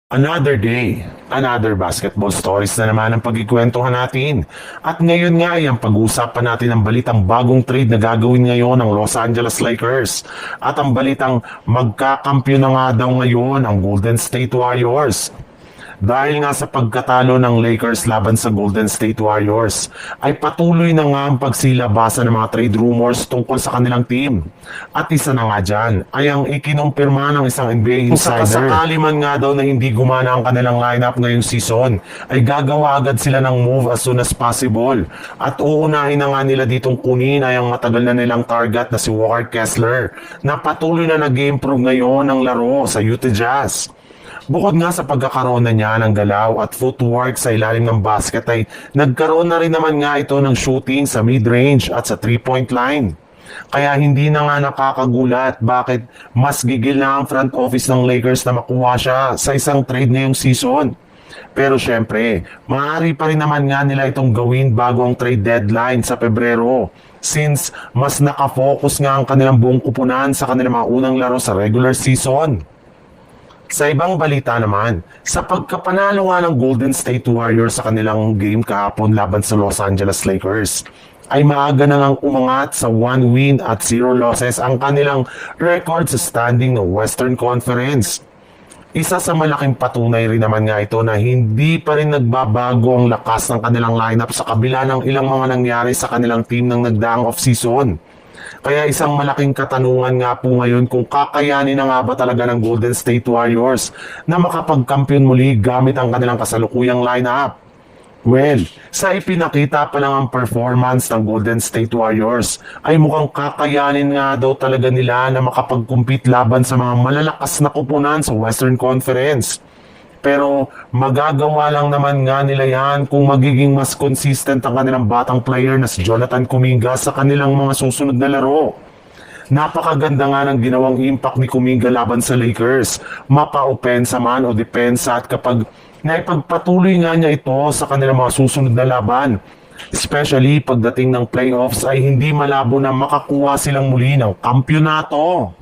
Another day, another basketball stories na naman ang pagkikwentuhan natin. At ngayon nga ay ang pag-uusapan natin ang balitang bagong trade na gagawin ngayon ng Los Angeles Lakers. At ang balitang magkakampyon na nga daw ngayon ang Golden State Warriors. Dahil nga sa pagkatalo ng Lakers laban sa Golden State Warriors, ay patuloy na nga ang pagsilabasa ng mga trade rumors tungkol sa kanilang team. At isa na nga dyan ay ang ikinumpirma ng isang NBA insider. Kung sakali man nga daw na hindi gumana ang kanilang lineup ngayong season, ay gagawa agad sila ng move as soon as possible. At uunahin na nga nila ditong kunin ay ang matagal na nilang target na si Walker Kessler, na patuloy na nag-improve ngayon ang laro sa Utah Jazz. Bukod nga sa pagkakaroon na niya ng galaw at footwork sa ilalim ng basket ay nagkaroon na rin naman nga ito ng shooting sa mid-range at sa 3-point line. Kaya hindi na nga nakakagulat bakit mas gigil na ang front office ng Lakers na makuha siya sa isang trade ngayong season. Pero syempre, maaari pa rin naman nga nila itong gawin bago ang trade deadline sa Pebrero, since mas nakafocus nga ang kanilang buong kupunan sa kanilang mga unang laro sa regular season. Sa ibang balita naman, sa pagkapanalo nga ng Golden State Warriors sa kanilang game kahapon laban sa Los Angeles Lakers, ay maaga na ngang umangat sa 1 win at 0 losses ang kanilang record sa standing ng Western Conference. Isa sa malaking patunay rin naman nga ito na hindi pa rin nagbabago ang lakas ng kanilang lineup sa kabila ng ilang mga nangyari sa kanilang team ng nagdaang off-season. Kaya isang malaking katanungan nga po ngayon kung kakayanin na nga ba talaga ng Golden State Warriors na makapagkampiyon muli gamit ang kanilang kasalukuyang lineup. Well, sa ipinakita pa lang ang performance ng Golden State Warriors ay mukhang kakayanin nga daw talaga nila na makapag-compete laban sa mga malalakas na kupunan sa Western Conference. Pero magagawa lang naman nga nila yan kung magiging mas consistent ang kanilang batang player na si Jonathan Kuminga sa kanilang mga susunod na laro. Napakaganda nga ng ginawang impact ni Kuminga laban sa Lakers, mapa-opensa man o depensa, at kapag naipagpatuloy nga niya ito sa kanilang mga susunod na laban, especially pagdating ng playoffs, ay hindi malabo na makakuha silang muli ng kampyonato.